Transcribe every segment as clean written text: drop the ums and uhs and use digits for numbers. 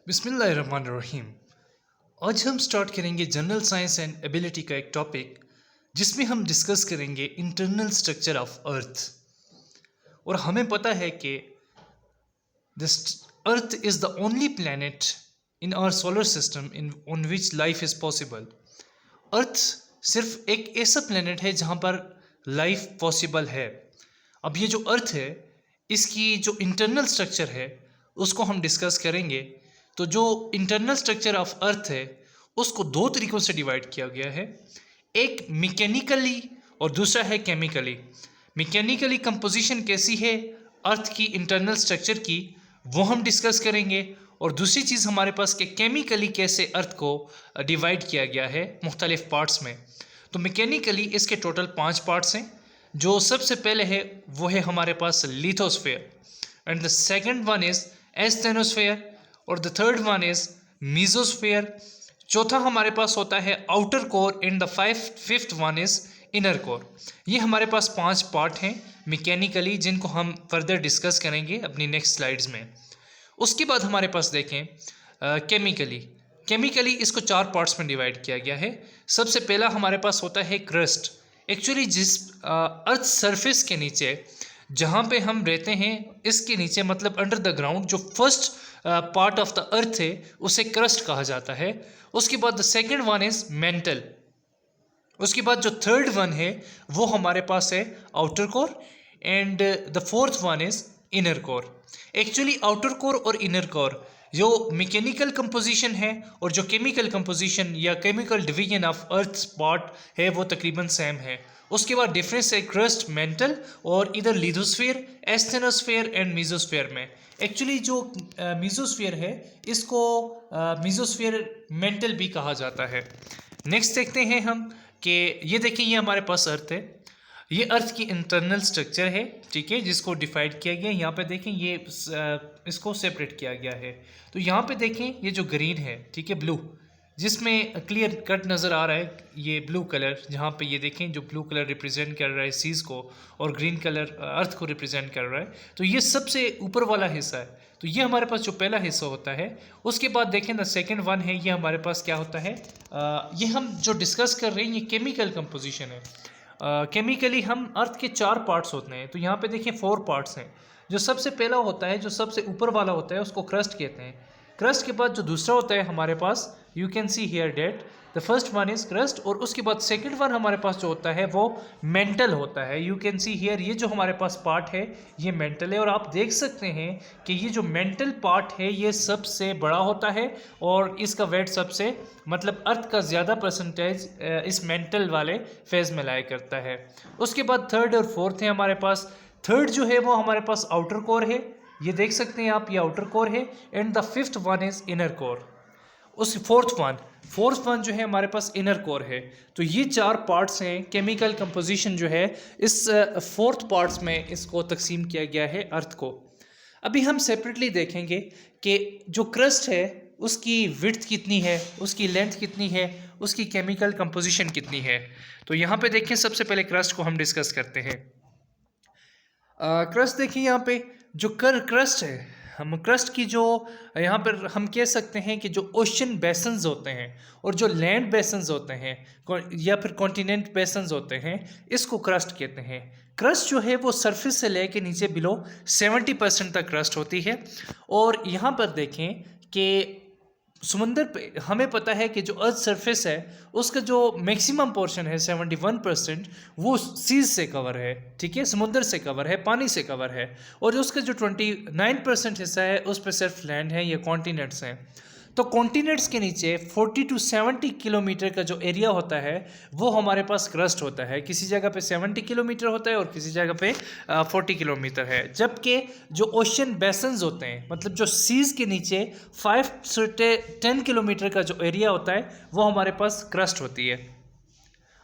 बिस्मिल्लाहिर्रहमानिर्रहीम। आज हम स्टार्ट करेंगे जनरल साइंस एंड एबिलिटी का एक टॉपिक जिसमें हम डिस्कस करेंगे इंटरनल स्ट्रक्चर ऑफ अर्थ। और हमें पता है कि this earth is the only planet in our solar system in on which life is possible. Earth सिर्फ एक ऐसा प्लैनेट है जहाँ पर लाइफ पॉसिबल है। अब ये जो अर्थ है इसकी जो इंटरनल स्ट्रक्चर है उसको हम डिस्कस करेंगे। तो जो इंटरनल स्ट्रक्चर ऑफ अर्थ है उसको दो तरीक़ों से डिवाइड किया गया है, एक मैकेनिकली और दूसरा है केमिकली। मैकेनिकली कंपोजिशन कैसी है अर्थ की इंटरनल स्ट्रक्चर की वो हम डिस्कस करेंगे, और दूसरी चीज़ हमारे पास कि केमिकली कैसे अर्थ को डिवाइड किया गया है मुख्तलिफ पार्ट्स में। तो मैकेनिकली इसके टोटल 5 पार्ट्स हैं। जो सबसे पहले है वो है हमारे पास lithosphere, and the second one is asthenosphere, और the third one is mesosphere. चौथा हमारे पास होता है outer core, and the fifth one is inner core. ये हमारे पास 5 पार्ट हैं मैकेनिकली जिनको हम फर्दर डिस्कस करेंगे अपनी नेक्स्ट स्लाइड्स में। उसके बाद हमारे पास देखें केमिकली इसको 4 पार्ट्स में डिवाइड किया गया है। सबसे पहला हमारे पास होता है क्रस्ट। एक्चुअली जिस अर्थ सरफेस के नीचे जहाँ पे हम रहते हैं इसके नीचे मतलब अंडर द ग्राउंड जो first part of the earth है उसे क्रस्ट कहा जाता है। उसके बाद the second one is mental. उसके बाद जो थर्ड वन है वो हमारे पास है outer core, and the fourth one is inner core. Actually outer core और इनर कोर जो मैकेनिकल कंपोजिशन है और जो केमिकल कंपोजिशन या chemical division of earth part है वो तकरीबन सेम है। उसके बाद डिफरेंस है क्रस्ट, मेंटल और इधर लिथोस्फेयर, एस्थेनोस्फेयर एंड मीजोस्फेयर में। एक्चुअली जो मीजोस्फेयर है इसको मीजोस्फेयर मेंटल भी कहा जाता है। नेक्स्ट देखते हैं हम कि ये देखिए ये हमारे पास अर्थ है, ये अर्थ की इंटरनल स्ट्रक्चर है, ठीक है, जिसको डिफाइड किया गया। यहाँ पे देखें ये इसको सेपरेट किया गया है। तो यहाँ पे देखें ये जो ग्रीन है, ठीक है, ब्लू, जिसमें क्लियर कट नज़र आ रहा है ये ब्लू कलर, जहाँ पे ये देखें जो ब्लू कलर रिप्रेजेंट कर रहा है सीज़ को और ग्रीन कलर अर्थ को रिप्रेजेंट कर रहा है। तो ये सबसे ऊपर वाला हिस्सा है। तो ये हमारे पास जो पहला हिस्सा होता है। उसके बाद देखें द सेकेंड वन है, ये हमारे पास क्या होता है, ये हम जो डिस्कस कर रहे हैं ये केमिकल कंपोजिशन है। केमिकली हम अर्थ के 4 पार्ट्स होते हैं। तो यहाँ पे देखिए 4 पार्ट्स हैं। जो सबसे पहला होता है जो सबसे ऊपर वाला होता है उसको क्रस्ट कहते हैं। क्रस्ट के बाद जो दूसरा होता है हमारे पास, you can see here that the first one is crust, और उसके बाद सेकंड वन हमारे पास जो होता है वो मेंटल होता है। यू कैन सी हियर ये जो हमारे पास पार्ट है ये मेंटल है, और आप देख सकते हैं कि ये जो मेंटल पार्ट है ये सबसे बड़ा होता है और इसका वेट सबसे मतलब अर्थ का ज़्यादा परसेंटेज इस मेंटल वाले फेज में लाया करता है। उसके बाद थर्ड और फोर्थ है हमारे पास। थर्ड जो है वो हमारे पास आउटर कोर है, ये देख सकते हैं आप, ये आउटर कोर है, and the fifth one is inner core. उस फोर्थ वन जो है हमारे पास इनर कोर है। तो ये 4 पार्ट्स हैं। केमिकल कंपोजिशन जो है इस 4th पार्ट्स में इसको तकसीम किया गया है अर्थ को। अभी हम सेपरेटली देखेंगे कि जो क्रस्ट है उसकी विड्थ कितनी है, उसकी लेंथ कितनी है, उसकी केमिकल कंपोजिशन कितनी है। तो यहाँ पे देखें सबसे पहले क्रस्ट को हम डिस्कस करते हैं। क्रस्ट देखिए यहाँ पे जो क्रस्ट है, हम क्रस्ट की जो यहाँ पर हम कह सकते हैं कि जो ओशन बेसन्स होते हैं और जो लैंड बेसन्स होते हैं या फिर कॉन्टिनेंट बेसन्स होते हैं इसको क्रस्ट कहते हैं। क्रस्ट जो है वो सरफेस से लेके नीचे बिलो 70% तक क्रस्ट होती है। और यहाँ पर देखें कि समुंदर पे हमें पता है कि जो अर्थ सरफेस है उसका जो मैक्सिमम पोर्शन है 71% वो सीज से कवर है, ठीक है, समुंदर से कवर है, पानी से कवर है, और उसका जो 29% हिस्सा है उस पर सिर्फ लैंड है या कॉन्टिनेंट्स हैं। तो कॉन्टिनेंट्स के नीचे 40 to 70 किलोमीटर का जो एरिया होता है वो हमारे पास क्रस्ट होता है। किसी जगह पे 70 किलोमीटर होता है और किसी जगह पे 40 किलोमीटर है। जबकि जो ओशन बेसन्स होते हैं मतलब जो सीज़ के नीचे 5 से 10 किलोमीटर का जो एरिया होता है वो हमारे पास क्रस्ट होती है।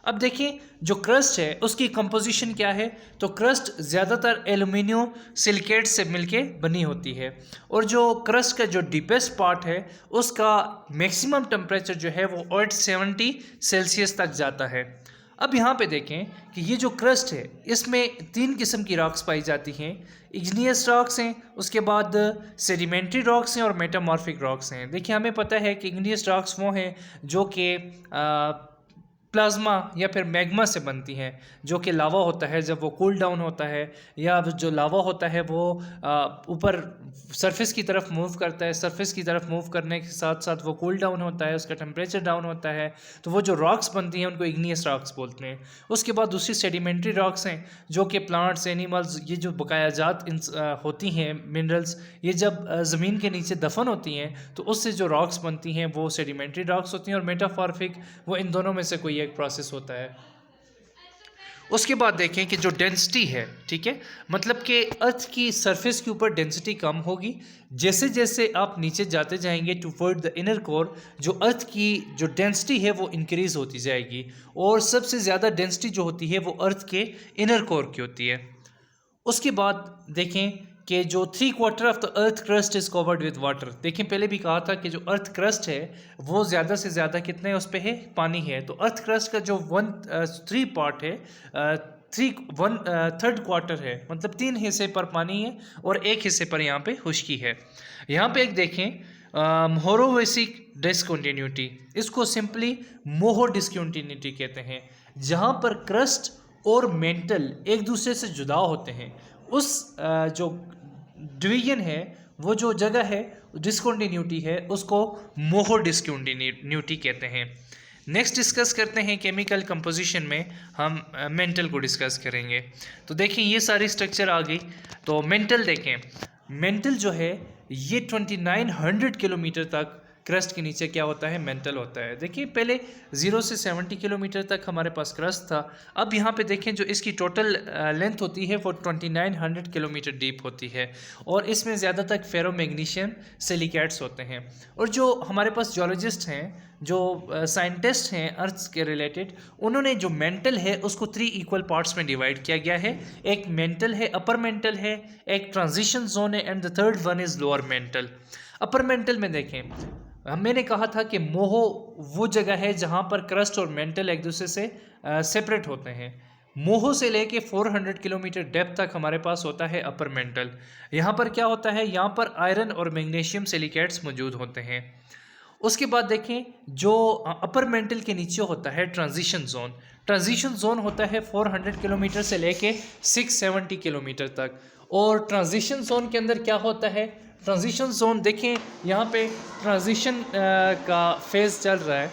अब देखिए जो क्रस्ट है उसकी कंपोजिशन क्या है। तो क्रस्ट ज़्यादातर एल्युमिनियम सिलिकेट से मिलके बनी होती है, और जो क्रस्ट का जो डीपेस्ट पार्ट है उसका मैक्सिमम टेम्परेचर जो है वो 870 सेल्सियस तक जाता है। अब यहाँ पे देखें कि ये जो क्रस्ट है इसमें 3 किस्म की रॉक्स पाई जाती हैं। इग्नियस रॉक्स हैं, उसके बाद सेडिमेंट्री रॉक्स हैं और मेटामॉर्फिक रॉक्स हैं। देखिए हमें पता है कि इग्नियस रॉक्स वो हैं जो कि प्लाज्मा या फिर मैग्मा से बनती हैं, जो कि लावा होता है जब वो कूल डाउन होता है, या जो लावा होता है वो ऊपर सरफेस की तरफ मूव करता है, सरफेस की तरफ मूव करने के साथ साथ वो कूल डाउन होता है, उसका टेम्परेचर डाउन होता है, तो वो जो रॉक्स बनती हैं उनको इग्नियस रॉक्स बोलते हैं। उसके बाद दूसरी सेडिमेंट्री रॉक्स हैं जो कि प्लांट्स, एनिमल्स, ये जो बकायाजात होती हैं मिनरल्स, ये जब ज़मीन के नीचे दफन होती हैं तो उससे जो रॉक्स बनती हैं वो सेडिमेंट्री रॉक्स होती हैं। और मेटामॉर्फिक वो इन दोनों में से कोई एक प्रोसेस होता है। उसके बाद देखें कि जो डेंसिटी है, ठीक है, मतलब कि अर्थ की सरफेस के ऊपर डेंसिटी कम होगी जैसे जैसे आप नीचे जाते जाएंगे टुवर्ड द इनर कोर, जो अर्थ की जो डेंसिटी है वो इंक्रीज होती जाएगी और सबसे ज़्यादा डेंसिटी जो होती है वो अर्थ के इनर कोर की होती है। उसके बाद देखें कि जो 3/4 of the earth crust is covered with water. देखें पहले भी कहा था कि जो अर्थ क्रस्ट है वो ज़्यादा से ज़्यादा कितने उस पर है, पानी है। तो अर्थ क्रस्ट का जो 1/3 पार्ट है, 1/3 है, मतलब 3 हिस्से पर पानी है और 1 हिस्से पर यहाँ पे खुश्की है। यहाँ पे एक देखें मोहोरोवेसिक डिसकंटिन्यूटी, इसको सिंपली मोहो डिसकंटिन्यूटी कहते हैं, जहाँ पर क्रस्ट और मेंटल एक दूसरे से जुदा होते हैं। उस जो डिवीजन है, वो जो जगह है डिसकंटिन्यूटी है, उसको मोहो डिसकंटिन्यूटी कहते हैं। नेक्स्ट डिस्कस करते हैं केमिकल कंपोजिशन में हम मेंटल को डिस्कस करेंगे। तो देखें ये सारी स्ट्रक्चर आ गई। तो मेंटल देखें, मेंटल जो है ये 2900 किलोमीटर तक क्रस्ट के नीचे क्या होता है, मेंटल होता है। देखिए पहले 0 से 70 किलोमीटर तक हमारे पास क्रस्ट था। अब यहाँ पे देखें जो इसकी टोटल लेंथ होती है वो 2900 किलोमीटर डीप होती है और इसमें ज़्यादातर फेरो मैग्नीशियम सिलिकेट्स होते हैं। और जो हमारे पास जियोलॉजिस्ट हैं, जो साइंटिस्ट हैं अर्थ के रिलेटेड, उन्होंने जो मेंटल है उसको 3 इक्वल पार्ट्स में डिवाइड किया गया है। एक मेंटल है, अपर मेंटल है, एक ट्रांजिशन जोन है and the third one is lower mental. Upper mantle में देखें, मैंने कहा था कि मोहो वो जगह है जहाँ पर क्रस्ट और मेंटल एक दूसरे से सेपरेट होते हैं। मोहो से लेके 400 किलोमीटर डेप्थ तक हमारे पास होता है अपर मेंटल। यहाँ पर क्या होता है, यहाँ पर आयरन और मैग्नीशियम सिलिकेट्स मौजूद होते हैं। उसके बाद देखें जो अपर मेंटल के नीचे होता है ट्रांजिशन जोन। ट्रांजिशन जोन होता है 400 किलोमीटर से लेके 670 किलोमीटर तक। और ट्रांजिशन जोन के अंदर क्या होता है, ट्रांजिशन जोन देखें यहाँ पे ट्रांजिशन का फेज़ चल रहा है,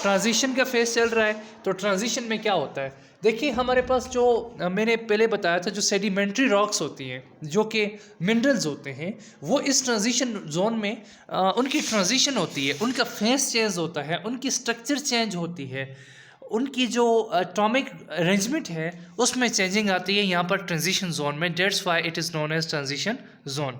ट्रांजिशन का फेज़ चल रहा है। तो ट्रांजिशन में क्या होता है, देखिए हमारे पास जो मैंने पहले बताया था, जो सेडिमेंट्री रॉक्स होती हैं जो कि मिनरल्स होते हैं, वो इस ट्रांजिशन जोन में उनकी ट्रांजिशन होती है, उनका फेस चेंज होता है, उनकी स्ट्रक्चर चेंज होती है, उनकी जो एटॉमिक अरेंजमेंट है उसमें चेंजिंग आती है यहाँ पर ट्रांजिशन जोन में। That's why it is known as transition zone.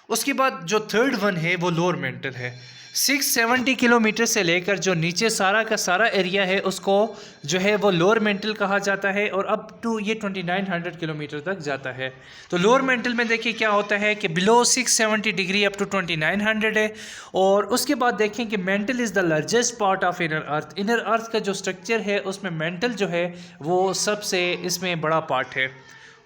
उसके बाद जो थर्ड वन है वो लोअर मेंटल है। 670 किलोमीटर से लेकर जो नीचे सारा का सारा एरिया है उसको जो है वो लोअर मेंटल कहा जाता है और अप टू ये 2900 किलोमीटर तक जाता है। तो लोअर मेंटल में देखिए क्या होता है कि बिलो 670 डिग्री अप टू 2900 है। और उसके बाद देखें कि mantle is the largest part of inner earth. Inner earth का जो स्ट्रक्चर है उसमें मेंटल जो है वो सबसे इसमें बड़ा पार्ट है।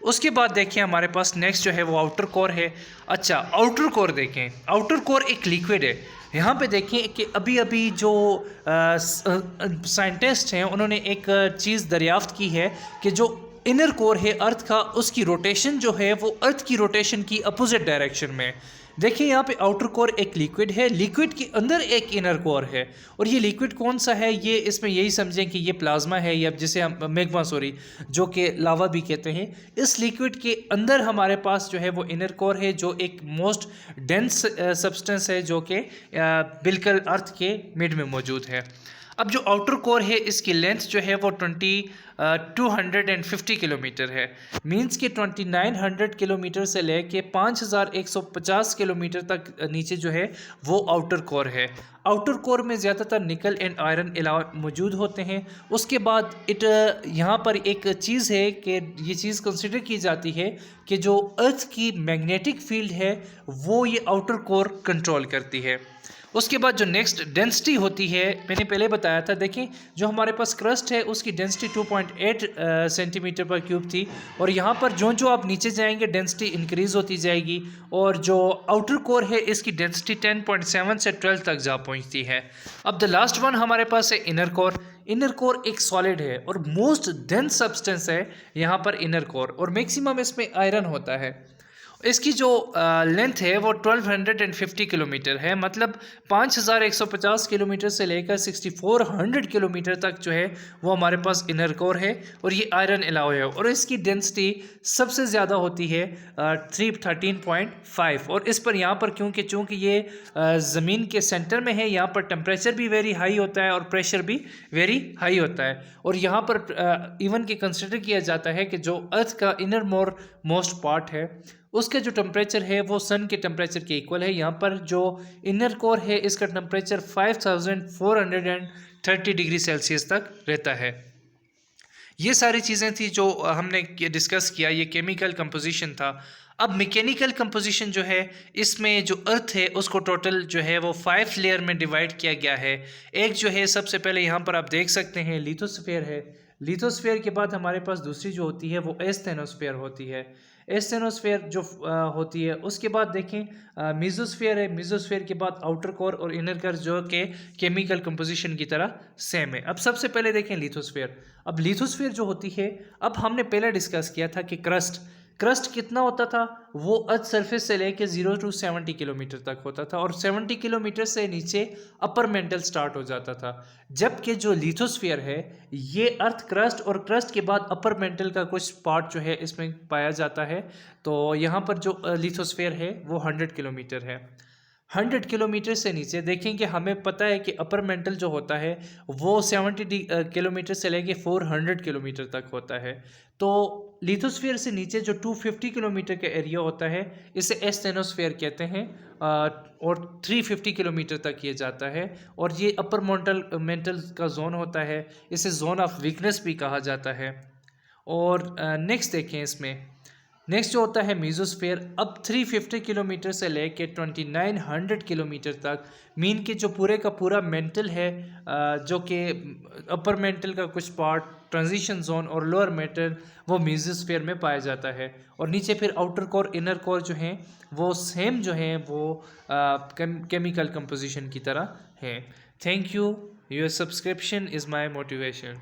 उसके बाद देखिए हमारे पास नेक्स्ट जो है वो आउटर कोर है। अच्छा, आउटर कोर देखें, आउटर कोर एक लिक्विड है। यहाँ पे देखें कि अभी अभी जो साइंटिस्ट हैं उन्होंने एक चीज़ दरियाफ्त की है कि जो इनर कोर है अर्थ का, उसकी रोटेशन जो है वो अर्थ की रोटेशन की अपोजिट डायरेक्शन में। देखिए यहाँ पे आउटर कोर एक लिक्विड है, लिक्विड के अंदर एक इनर कोर है। और ये लिक्विड कौन सा है, ये इसमें यही समझें कि ये प्लाज्मा है या जिसे हम मैग्मा जो कि लावा भी कहते हैं। इस लिक्विड के अंदर हमारे पास जो है वो इनर कोर है जो एक मोस्ट डेंस सब्सटेंस है जो कि बिल्कुल अर्थ के मिड में मौजूद है। अब जो आउटर कोर है इसकी लेंथ जो है वो 250 किलोमीटर है। मींस कि 2900 किलोमीटर से लेके 5150 किलोमीटर तक नीचे जो है वो आउटर कोर है। आउटर कोर में ज़्यादातर निकल एंड आयरन मौजूद होते हैं। उसके बाद यहाँ पर एक चीज़ है कि ये चीज़ कंसिडर की जाती है कि जो अर्थ की मैग्नेटिक फील्ड है वो ये आउटर कोर कंट्रोल करती है। उसके बाद जो नेक्स्ट डेंसिटी होती है, मैंने पहले बताया था, देखें जो हमारे पास क्रस्ट है उसकी डेंसिटी 2.8 सेंटीमीटर पर क्यूब थी, और यहाँ पर जो जो आप नीचे जाएंगे डेंसिटी इंक्रीज होती जाएगी, और जो आउटर कोर है इसकी डेंसिटी 10.7 से 12 तक जा पहुँचती है। अब द लास्ट वन हमारे पास है इनर कोर। इनर कोर एक सॉलिड है और मोस्ट डेंस सब्सटेंस है यहाँ पर इनर कोर, और मैक्सिमम इसमें आयरन होता है। इसकी जो लेंथ है वो 1250 किलोमीटर है, मतलब 5150 किलोमीटर से लेकर 6400 किलोमीटर तक जो है वो हमारे पास इनर कोर है, और ये आयरन एलाउ है, और इसकी डेंसिटी सबसे ज़्यादा होती है 313.5। और इस पर यहाँ पर चूँकि ये ज़मीन के सेंटर में है, यहाँ पर टेम्परेचर भी वेरी हाई होता है और प्रेशर भी वेरी हाई होता है, और यहाँ पर इवन के कंसिडर किया जाता है कि जो अर्थ का इनर मोस्ट पार्ट है उसका जो टेम्परेचर है वो सन के टेम्परेचर के इक्वल है। यहाँ पर जो इनर कोर है इसका टेम्परेचर 5430 डिग्री सेल्सियस तक रहता है। ये सारी चीज़ें थी जो हमने डिस्कस किया, ये केमिकल कंपोजिशन था। अब मैकेनिकल कंपोजिशन जो है, इसमें जो अर्थ है उसको टोटल जो है वो 5 लेयर में डिवाइड किया गया है। एक जो है सबसे पहले यहाँ पर आप देख सकते हैं लिथोस्फीयर है। लिथोस्फीयर के बाद हमारे पास दूसरी जो होती है वो एस्थेनोस्फीयर होती है। एस्थेनोस्फीयर जो होती है उसके बाद देखें मीजोस्फीयर है। मीजोस्फीयर के बाद आउटर कोर और इनर कोर जो के केमिकल कंपोजिशन की तरह सेम है। अब सबसे पहले देखें लिथोस्फीयर। अब लिथोस्फीयर जो होती है, अब हमने पहले डिस्कस किया था कि क्रस्ट कितना होता था, वो अर्थ सरफेस से लेके 0 to 70 किलोमीटर तक होता था, और 70 किलोमीटर से नीचे अपर मेंटल स्टार्ट हो जाता था। जबकि जो लिथोस्फीयर है ये अर्थ क्रस्ट और क्रस्ट के बाद अपर मेंटल का कुछ पार्ट जो है इसमें पाया जाता है। तो यहाँ पर जो लिथोस्फीयर है वो 100 किलोमीटर है। 100 किलोमीटर से नीचे देखें कि हमें पता है कि अपर मेंटल जो होता है वो 70 किलोमीटर से लेके 400 किलोमीटर तक होता है। तो लिथोस्फीयर से नीचे जो 250 किलोमीटर का एरिया होता है इसे एस्थेनोस्फीयर कहते हैं, और 350 किलोमीटर तक ये जाता है, और ये अपर मेंटल का जोन होता है, इसे जोन ऑफ वीकनेस भी कहा जाता है। और नेक्स्ट देखें, इसमें नेक्स्ट जो होता है मीजोस्फीयर। अब 350 किलोमीटर से लेके 2900 किलोमीटर तक मीन के जो पूरे का पूरा मेंटल है, जो कि अपर मेंटल का कुछ पार्ट, ट्रांजिशन जोन और लोअर मेंटल, वो मीजोस्फीयर में पाया जाता है। और नीचे फिर आउटर कोर इनर कोर जो हैं वो सेम जो हैं वो केमिकल कंपोजिशन की तरह है। Thank you. Your subscription is my motivation.